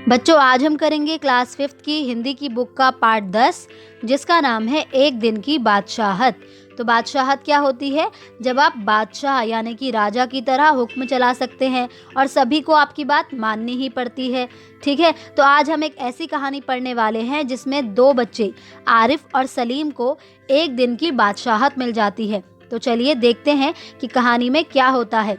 बच्चों, आज हम करेंगे क्लास 5th की हिंदी की बुक का पार्ट 10, जिसका नाम है एक दिन की बादशाहत। तो बादशाहत क्या होती है? जब आप बादशाह यानी कि राजा की तरह हुक्म चला सकते हैं और सभी को आपकी बात माननी ही पड़ती है। ठीक है, तो आज हम एक ऐसी कहानी पढ़ने वाले हैं जिसमें दो बच्चे आरिफ और सलीम को एक दिन की बादशाहत मिल जाती है। तो चलिए देखते हैं कि कहानी में क्या होता है।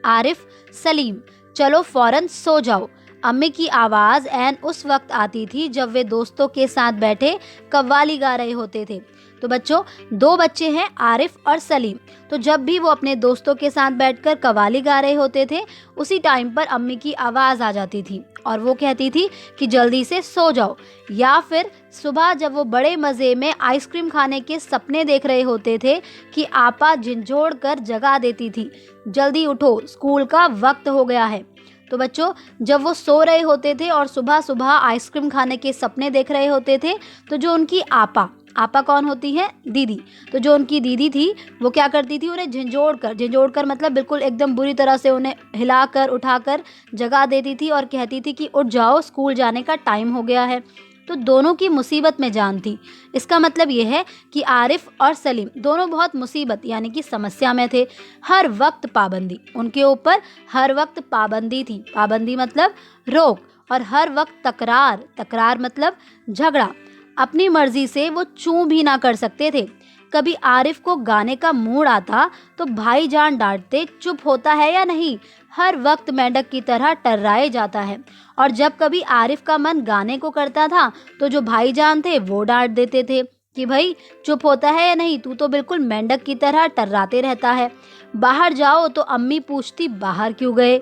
आरिफ, सलीम, चलो फौरन सो जाओ। अम्मी की आवाज़ ऐन उस वक्त आती थी जब वे दोस्तों के साथ बैठे कव्वाली गा रहे होते थे। तो बच्चों, दो बच्चे हैं आरिफ और सलीम। तो जब भी वो अपने दोस्तों के साथ बैठकर कव्वाली गा रहे होते थे, उसी टाइम पर अम्मी की आवाज़ आ जाती थी और वो कहती थी कि जल्दी से सो जाओ। या फिर सुबह जब वो बड़े मज़े में आइसक्रीम खाने के सपने देख रहे होते थे कि आपा झिंझोड़ कर जगा देती थी, जल्दी उठो, स्कूल का वक्त हो गया है। तो बच्चों, जब वो सो रहे होते थे और सुबह सुबह आइसक्रीम खाने के सपने देख रहे होते थे, तो जो उनकी आपा कौन होती है? दीदी। तो जो उनकी दीदी थी वो क्या करती थी? उन्हें झंझोड़ कर मतलब बिल्कुल एकदम बुरी तरह से उन्हें हिलाकर उठाकर जगा देती थी और कहती थी कि उठ जाओ, स्कूल जाने का टाइम हो गया है। तो दोनों की मुसीबत में जान थी। इसका मतलब ये है कि आरिफ और सलीम दोनों बहुत मुसीबत यानी कि समस्या में थे। हर वक्त पाबंदी, उनके ऊपर हर वक्त पाबंदी थी। पाबंदी मतलब रोक, और हर वक्त तकरार मतलब झगड़ा। अपनी मर्जी से वो चूं भी ना कर सकते थे। कभी आरिफ को गाने का मूड आता तो भाईजान डांटते, चुप होता है या नहीं, हर वक्त मेंढक की तरह टर्राए जाता है। और जब कभी आरिफ का मन गाने को करता था तो जो भाईजान थे वो डांट देते थे कि भाई चुप होता है या नहीं, तू तो बिल्कुल मेंढक की तरह टर्राते रहता है। बाहर जाओ तो अम्मी पूछती बाहर क्यों गए,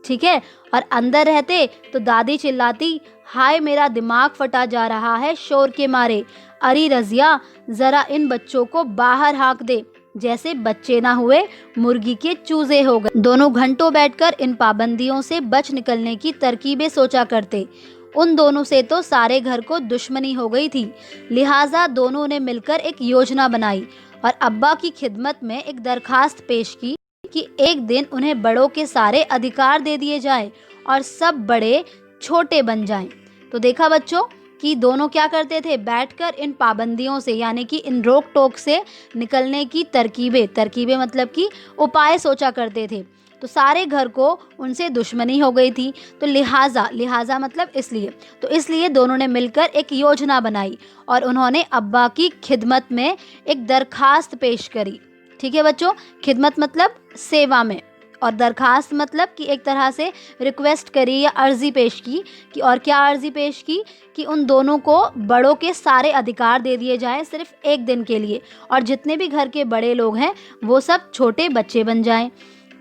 ठीक है, और अंदर रहते तो दादी चिल्लाती, हाय मेरा दिमाग फटा जा रहा है शोर के मारे, अरे रजिया जरा इन बच्चों को बाहर हाँक दे, जैसे बच्चे ना हुए मुर्गी के चूजे हो गए। दोनों घंटों बैठकर इन पाबंदियों से बच निकलने की तरकीबें सोचा करते। उन दोनों से तो सारे घर को दुश्मनी हो गई थी, लिहाजा दोनों ने मिलकर एक योजना बनाई और अब्बा की खिदमत में एक दरखास्त पेश की कि एक दिन उन्हें बड़ों के सारे अधिकार दे दिए जाएं और सब बड़े छोटे बन जाएं। तो देखा बच्चों कि दोनों क्या करते थे? बैठकर इन पाबंदियों से यानी कि इन रोक टोक से निकलने की तरकीबें मतलब कि उपाय सोचा करते थे। तो सारे घर को उनसे दुश्मनी हो गई थी, तो लिहाजा मतलब इसलिए दोनों ने मिलकर एक योजना बनाई और उन्होंने अब्बा की खिदमत में एक दरखास्त पेश करी। ठीक है बच्चों, खिदमत मतलब सेवा में, और दरखास्त मतलब कि एक तरह से रिक्वेस्ट करी या अर्जी पेश की कि, और क्या अर्जी पेश की कि उन दोनों को बड़ों के सारे अधिकार दे दिए जाएं सिर्फ एक दिन के लिए, और जितने भी घर के बड़े लोग हैं वो सब छोटे बच्चे बन जाएं।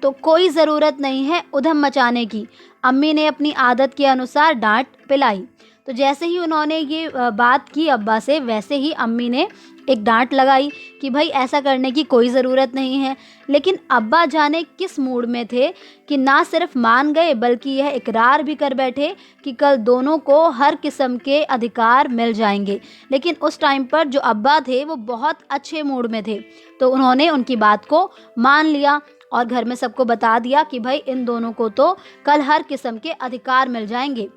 तो कोई ज़रूरत नहीं है उधम मचाने की। अम्मी ने अपनी आदत के अनुसार डांट पिलाई। तो जैसे ही उन्होंने ये बात की अब्बा से, वैसे ही अम्मी ने एक डांट लगाई कि भाई ऐसा करने की कोई ज़रूरत नहीं है। लेकिन अब्बा जाने किस मूड में थे कि ना सिर्फ मान गए बल्कि यह इकरार भी कर बैठे कि कल दोनों को हर किस्म के अधिकार मिल जाएंगे। लेकिन उस टाइम पर जो अब्बा थे वो बहुत अच्छे मूड में थे, तो उन्होंने उनकी बात को मान लिया और घर में सबको बता दिया कि भाई इन दोनों को तो कल हर किस्म के अधिकार मिल जाएंगे।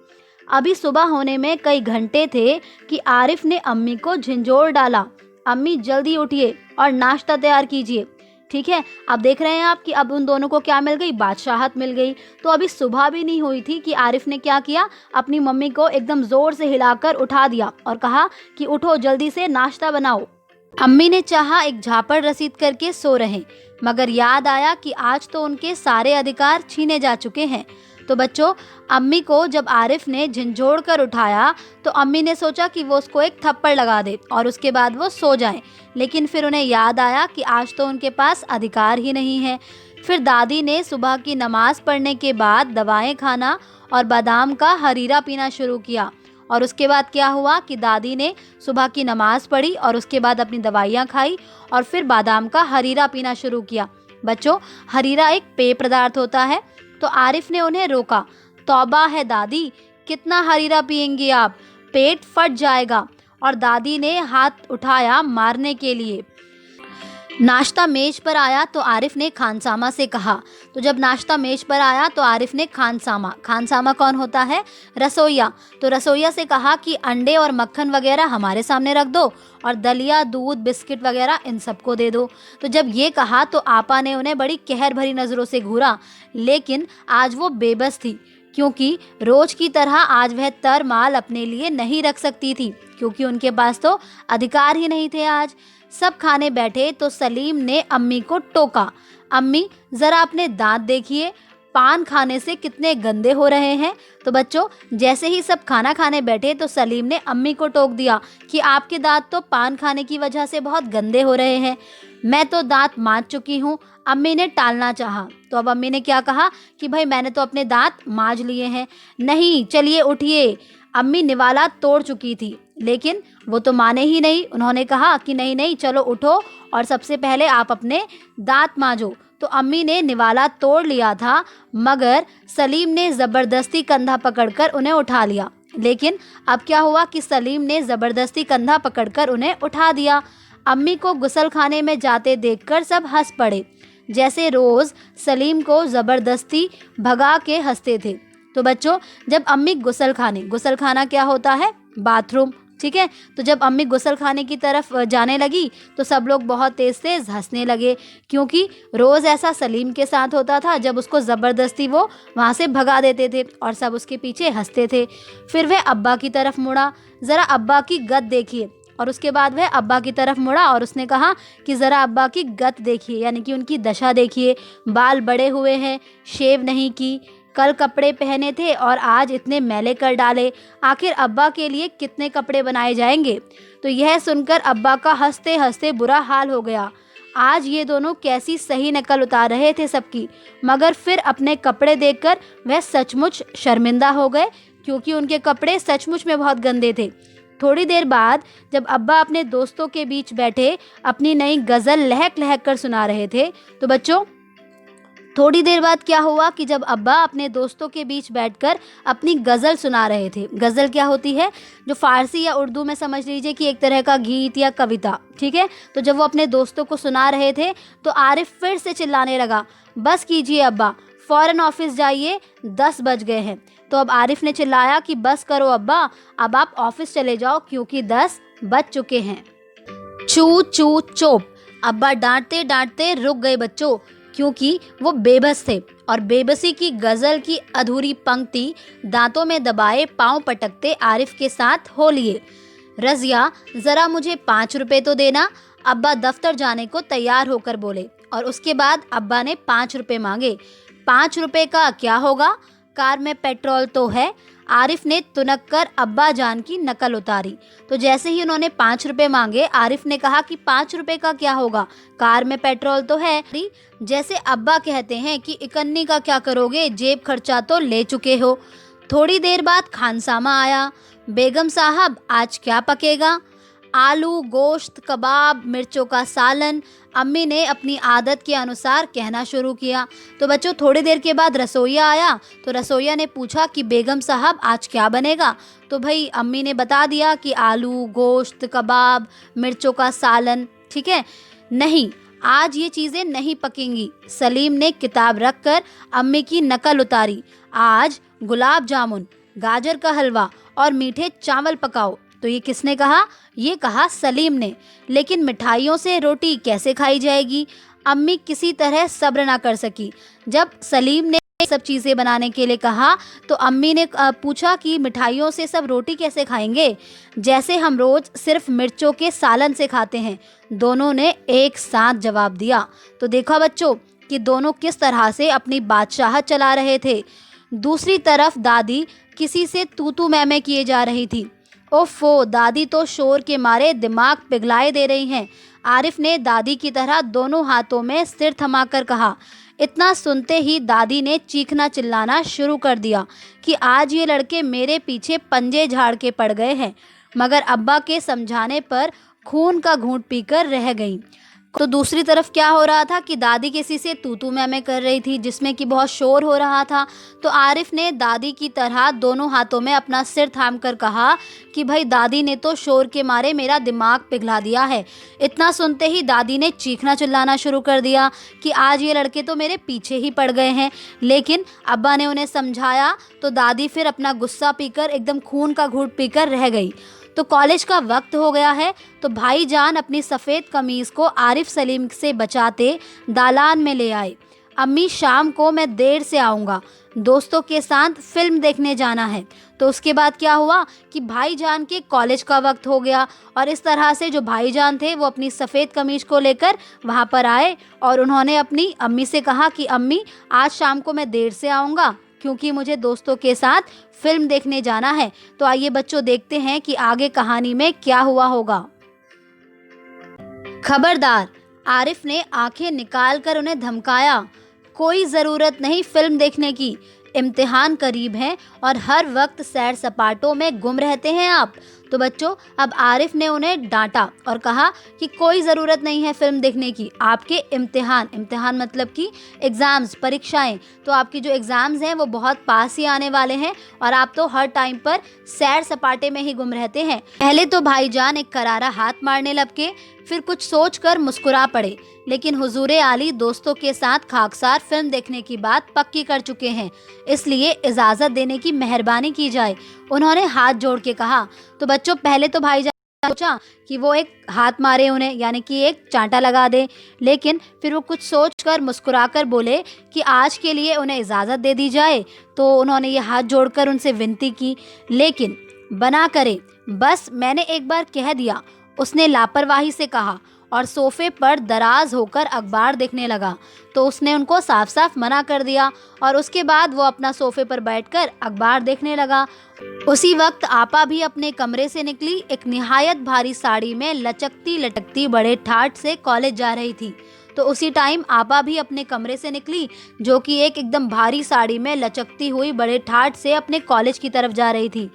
अभी सुबह होने में कई घंटे थे कि आरिफ ने अम्मी को झिंझोड़ डाला, अम्मी जल्दी उठिए और नाश्ता तैयार कीजिए। ठीक है, अब देख रहे हैं आप कि अब उन दोनों को क्या मिल गई? बादशाहत मिल गई। तो अभी सुबह भी नहीं हुई थी कि आरिफ ने क्या किया? अपनी मम्मी को एकदम जोर से हिलाकर उठा दिया और कहा कि उठो, जल्दी से नाश्ता बनाओ। अम्मी ने चाहा एक झापड़ रसीद करके सो रहे, मगर याद आया कि आज तो उनके सारे अधिकार छीने जा चुके हैं। तो बच्चों, अम्मी को जब आरिफ ने झंझोड़ कर उठाया तो अम्मी ने सोचा कि वो उसको एक थप्पड़ लगा दे और उसके बाद वो सो जाएं। लेकिन फिर उन्हें याद आया कि आज तो उनके पास अधिकार ही नहीं है। फिर दादी ने सुबह की नमाज पढ़ने के बाद दवाएं खाना और बादाम का हरीरा पीना शुरू किया। और उसके बाद क्या हुआ कि दादी ने सुबह की नमाज पढ़ी और उसके बाद अपनी दवाइयाँ खाई और फिर बादाम का हरीरा पीना शुरू किया। बच्चों, हरीरा एक पेय पदार्थ होता है। तो आरिफ ने उन्हें रोका, तौबा है दादी, कितना हरीरा पिएंगी आप, पेट फट जाएगा। और दादी ने हाथ उठाया मारने के लिए। नाश्ता मेज पर आया तो आरिफ ने खानसामा से कहा। तो जब नाश्ता मेज पर आया तो आरिफ ने खानसामा कौन होता है? रसोइया। तो रसोइया से कहा कि अंडे और मक्खन वगैरह हमारे सामने रख दो और दलिया, दूध, बिस्किट वगैरह इन सबको दे दो। तो जब ये कहा तो आपा ने उन्हें बड़ी कहर भरी नज़रों से घूरा, लेकिन आज वो बेबस थी, क्योंकि रोज की तरह आज वह तर माल अपने लिए नहीं रख सकती थी, क्योंकि उनके पास तो अधिकार ही नहीं थे। आज सब खाने बैठे तो सलीम ने अम्मी को टोका, अम्मी ज़रा अपने दांत देखिए, पान खाने से कितने गंदे हो रहे हैं। तो बच्चों, जैसे ही सब खाना खाने बैठे तो सलीम ने अम्मी को टोक दिया कि आपके दांत तो पान खाने की वजह से बहुत गंदे हो रहे हैं। मैं तो दांत मांज चुकी हूँ। अम्मी ने टालना चाहा तो अब अम्मी ने क्या कहा कि भाई मैंने तो अपने दांत मांज लिए हैं। नहीं, चलिए उठिए। अम्मी निवाला तोड़ चुकी थी, लेकिन वो तो माने ही नहीं। उन्होंने कहा कि नहीं नहीं, चलो उठो और सबसे पहले आप अपने दांत मांजो। तो अम्मी ने निवाला तोड़ लिया था, मगर सलीम ने ज़बरदस्ती कंधा पकड़कर उन्हें उठा लिया। लेकिन अब क्या हुआ कि सलीम ने ज़बरदस्ती कंधा पकड़कर उन्हें उठा दिया। अम्मी को गुसलखाने में जाते देखकर सब हंस पड़े, जैसे रोज़ सलीम को ज़बरदस्ती भगा के हंसते थे। तो बच्चों, जब अम्मी गुसलखाना क्या होता है? बाथरूम, ठीक है। तो जब अम्मी गुसलखाने की तरफ जाने लगी तो सब लोग बहुत तेज़ तेज़ हंसने लगे, क्योंकि रोज़ ऐसा सलीम के साथ होता था, जब उसको ज़बरदस्ती वो वहाँ से भगा देते थे और सब उसके पीछे हंसते थे। फिर वह अब्बा की तरफ मुड़ा, ज़रा अब्बा की गत देखिए। और उसके बाद वह अब्बा की तरफ मुड़ा और उसने कहा कि ज़रा अब्बा की गत देखिए, यानी कि उनकी दशा देखिए। बाल बड़े हुए हैं, शेव नहीं की, कल कपड़े पहने थे और आज इतने मैले कर डाले। आखिर अब्बा के लिए कितने कपड़े बनाए जाएंगे? तो यह सुनकर अब्बा का हंसते हंसते बुरा हाल हो गया। आज ये दोनों कैसी सही नकल उतार रहे थे सबकी, मगर फिर अपने कपड़े देखकर वह सचमुच शर्मिंदा हो गए, क्योंकि उनके कपड़े सचमुच में बहुत गंदे थे। थोड़ी देर बाद जब अब्बा अपने दोस्तों के बीच बैठे अपनी नई गज़ल लहक लहक कर सुना रहे थे, तो बच्चों, थोड़ी देर बाद क्या हुआ कि जब अब्बा अपने दोस्तों के बीच बैठकर अपनी गज़ल सुना रहे थे। गज़ल क्या होती है? जो फ़ारसी या उर्दू में समझ लीजिए कि एक तरह का गीत या कविता, ठीक है। तो जब वो अपने दोस्तों को सुना रहे थे तो आरिफ फिर से चिल्लाने लगा, बस कीजिए अब्बा, फ़ौरन ऑफिस जाइए, 10 बज गए हैं। तो अब आरिफ ने चिल्लाया कि बस करो अब्बा, अब आप ऑफिस चले जाओ, क्योंकि 10 बज चुके हैं। चू चू चोप। अब्बा डांटते डांटते रुक गए बच्चों, क्योंकि वो बेबस थे और बेबसी की गज़ल की अधूरी पंक्ति दांतों में दबाए पांव पटकते आरिफ के साथ हो लिए। रज़िया, ज़रा मुझे 5 रुपए तो देना। अब्बा दफ्तर जाने को तैयार होकर बोले और उसके बाद अब्बा ने 5 रुपए मांगे। 5 रुपए का क्या होगा? कार में पेट्रोल तो है। आरिफ ने तुनक कर अब्बा जान की नकल उतारी। तो जैसे ही उन्होंने 5 रुपए मांगे, आरिफ ने कहा कि 5 रुपए का क्या होगा, कार में पेट्रोल तो है। जैसे अब्बा कहते हैं कि इकन्नी का क्या करोगे, जेब खर्चा तो ले चुके हो। थोड़ी देर बाद खानसामा आया। बेगम साहब, आज क्या पकेगा? आलू, गोश्त, कबाब, मिर्चों का सालन। अम्मी ने अपनी आदत के अनुसार कहना शुरू किया। तो बच्चों, थोड़ी देर के बाद रसोइया आया। तो रसोइया ने पूछा कि बेगम साहब आज क्या बनेगा? तो भाई अम्मी ने बता दिया कि आलू, गोश्त, कबाब, मिर्चों का सालन, ठीक है। नहीं, आज ये चीज़ें नहीं पकेंगी। सलीम ने किताब रखकर अम्मी की नकल उतारी। आज गुलाब जामुन, गाजर का हलवा और मीठे चावल पकाओ। तो ये किसने कहा? ये कहा सलीम ने। लेकिन मिठाइयों से रोटी कैसे खाई जाएगी? अम्मी किसी तरह सब्र ना कर सकी। जब सलीम ने सब चीज़ें बनाने के लिए कहा तो अम्मी ने पूछा कि मिठाइयों से सब रोटी कैसे खाएंगे, जैसे हम रोज़ सिर्फ मिर्चों के सालन से खाते हैं। दोनों ने एक साथ जवाब दिया। तो देखा बच्चों कि दोनों किस तरह से अपनी बादशाहत चला रहे थे। दूसरी तरफ दादी किसी से तू तू मैं मैं किए जा रही थी। ओफो, दादी तो शोर के मारे दिमाग पिघलाए दे रही हैं। आरिफ ने दादी की तरह दोनों हाथों में सिर थमाकर कहा। इतना सुनते ही दादी ने चीखना चिल्लाना शुरू कर दिया कि आज ये लड़के मेरे पीछे पंजे झाड़ के पड़ गए हैं, मगर अब्बा के समझाने पर खून का घूंट पीकर रह गईं। तो दूसरी तरफ क्या हो रहा था कि दादी किसी से तू मैं कर रही थी, जिसमें कि बहुत शोर हो रहा था। तो आरिफ ने दादी की तरह दोनों हाथों में अपना सिर थाम कर कहा कि भाई दादी ने तो शोर के मारे मेरा दिमाग पिघला दिया है। इतना सुनते ही दादी ने चीखना चिल्लाना शुरू कर दिया कि आज ये लड़के तो मेरे पीछे ही पड़ गए हैं। लेकिन अब्बा ने उन्हें समझाया तो दादी फिर अपना गुस्सा पीकर एकदम खून का घूंट पीकर रह गई। तो कॉलेज का वक्त हो गया है, तो भाईजान अपनी सफ़ेद कमीज़ को आरिफ सलीम से बचाते दालान में ले आए। अम्मी शाम को मैं देर से आऊँगा, दोस्तों के साथ फिल्म देखने जाना है। तो उसके बाद क्या हुआ कि भाईजान के कॉलेज का वक्त हो गया और इस तरह से जो भाईजान थे वो अपनी सफ़ेद कमीज को लेकर वहाँ पर आए और उन्होंने अपनी अम्मी से कहा कि अम्मी आज शाम को मैं देर से आऊँगा क्योंकि मुझे दोस्तों के साथ फिल्म देखने जाना है। तो आइए बच्चों देखते हैं कि आगे कहानी में क्या हुआ होगा। खबरदार, आरिफ ने आंखें निकालकर उन्हें धमकाया, कोई ज़रूरत नहीं फिल्म देखने की, इम्तिहान करीब है और हर वक्त सैर सपाटों में गुम रहते हैं आप। तो बच्चों अब आरिफ ने उन्हें डांटा और कहा कि कोई ज़रूरत नहीं है फिल्म देखने की, आपके इम्तिहान मतलब कि एग्ज़ाम्स, परीक्षाएं, तो आपकी जो एग्ज़ाम्स हैं वो बहुत पास ही आने वाले हैं और आप तो हर टाइम पर सैर सपाटे में ही गुम रहते हैं। पहले तो भाईजान एक करारा हाथ मारने लपके, फिर कुछ सोचकर मुस्कुरा पड़े, लेकिन हुजूरे आली दोस्तों के साथ खाकसार फिल्म देखने की बात पक्की कर चुके हैं, इसलिए इजाज़त देने की मेहरबानी की जाए, उन्होंने हाथ जोड़ के कहा। तो बच्चों पहले तो भाईजान सोचा कि वो एक हाथ मारे उन्हें, यानी कि एक चांटा लगा दे, लेकिन फिर वो कुछ सोचकर मुस्कुराकर बोले कि आज के लिए उन्हें इजाज़त दे दी जाए। तो उन्होंने ये हाथ जोड़कर उनसे विनती की, लेकिन बना करे, बस मैंने एक बार कह दिया, उसने लापरवाही से कहा और सोफे पर दराज होकर अखबार देखने लगा। तो उसने उनको साफ साफ मना कर दिया और उसके बाद वो अपना सोफे पर बैठकर अखबार देखने लगा। उसी वक्त आपा भी अपने कमरे से निकली, एक निहायत भारी साड़ी में लचकती लटकती बड़े ठाठ से कॉलेज जा रही थी। तो उसी टाइम आपा भी अपने कमरे से निकली, जो कि एक एकदम भारी साड़ी में लचकती हुई बड़े ठाठ से अपने कॉलेज की तरफ जा रही थी।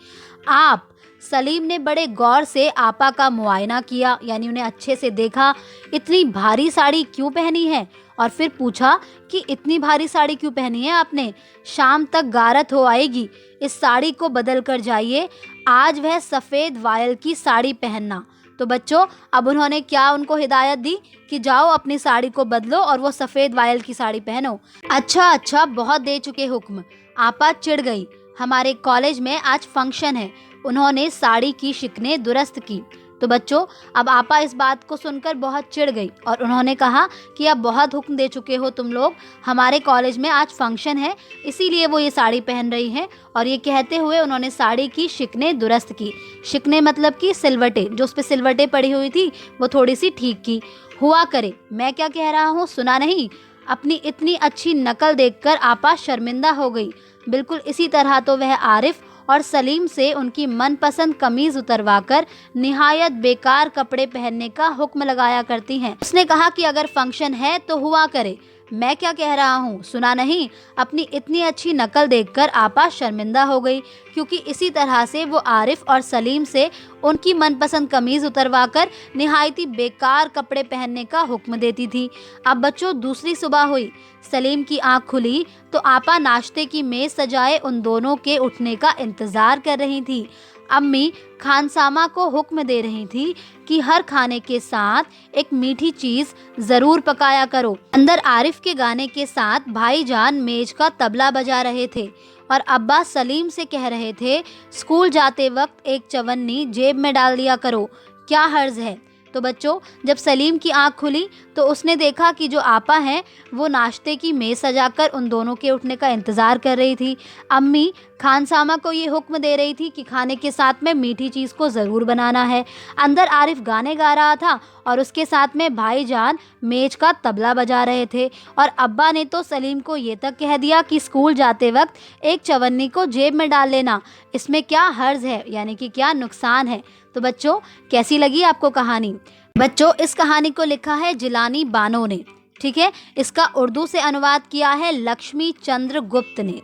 आप सलीम ने बड़े गौर से आपा का मुआयना किया, यानी उन्हें अच्छे से देखा, इतनी भारी साड़ी क्यों पहनी है, और फिर पूछा कि इतनी भारी साड़ी क्यों पहनी है आपने, शाम तक गारत हो आएगी, इस साड़ी को बदल कर जाइए, आज वह सफ़ेद वायल की साड़ी पहनना। तो बच्चों अब उन्होंने क्या उनको हिदायत दी कि जाओ अपनी साड़ी को बदलो और वो सफ़ेद वायल की साड़ी पहनो। अच्छा बहुत दे चुके हुक्म। आपा चिढ़ गई, हमारे कॉलेज में आज फंक्शन है, उन्होंने साड़ी की शिकने दुरुस्त की। तो बच्चों अब आपा इस बात को सुनकर बहुत चिढ़ गई और उन्होंने कहा कि अब बहुत हुक्म दे चुके हो तुम लोग, हमारे कॉलेज में आज फंक्शन है, इसीलिए वो ये साड़ी पहन रही हैं। और ये कहते हुए उन्होंने साड़ी की शिकने दुरुस्त की। शिकने मतलब कि सिलवटें, जो उस पर सिलवटें पड़ी हुई थी वो थोड़ी सी ठीक की। हुआ करे, मैं क्या कह रहा हूँ सुना नहीं? अपनी इतनी अच्छी नकल देखकर आपा शर्मिंदा हो गई। बिल्कुल इसी तरह तो वह आरिफ और सलीम से उनकी मनपसंद कमीज उतरवाकर निहायत बेकार कपड़े पहनने का हुक्म लगाया करती हैं। उसने कहा कि अगर फंक्शन है तो हुआ करे, मैं क्या कह रहा हूँ सुना नहीं? अपनी इतनी अच्छी नकल देखकर आपा शर्मिंदा हो गई, क्योंकि इसी तरह से वो आरिफ और सलीम से उनकी मनपसंद कमीज उतरवाकर निहायती बेकार कपड़े पहनने का हुक्म देती थी। अब बच्चों दूसरी सुबह हुई, सलीम की आंख खुली तो आपा नाश्ते की मेज सजाए उन दोनों के उठने का इंतजार कर रही थी। अम्मी खानसामा को हुक्म दे रही थी कि हर खाने के साथ एक मीठी चीज जरूर पकाया करो। अंदर आरिफ के गाने के साथ भाईजान मेज का तबला बजा रहे थे और अब्बा सलीम से कह रहे थे, स्कूल जाते वक्त एक चवन्नी जेब में डाल दिया करो, क्या हर्ज है। तो बच्चों जब सलीम की आंख खुली तो उसने देखा कि जो आपा हैं वो नाश्ते की मेज़ सजाकर उन दोनों के उठने का इंतज़ार कर रही थी। अम्मी खानसामा को ये हुक्म दे रही थी कि खाने के साथ में मीठी चीज़ को ज़रूर बनाना है। अंदर आरिफ गाने गा रहा था और उसके साथ में भाईजान मेज का तबला बजा रहे थे और अब्बा ने तो सलीम को ये तक कह दिया कि स्कूल जाते वक्त एक चवन्नी को जेब में डाल लेना, इसमें क्या हर्ज है, यानी कि क्या नुकसान है। तो बच्चों कैसी लगी आपको कहानी? बच्चों इस कहानी को लिखा है जिलानी बानो ने, ठीक है। इसका उर्दू से अनुवाद किया है लक्ष्मी चंद्र गुप्त ने।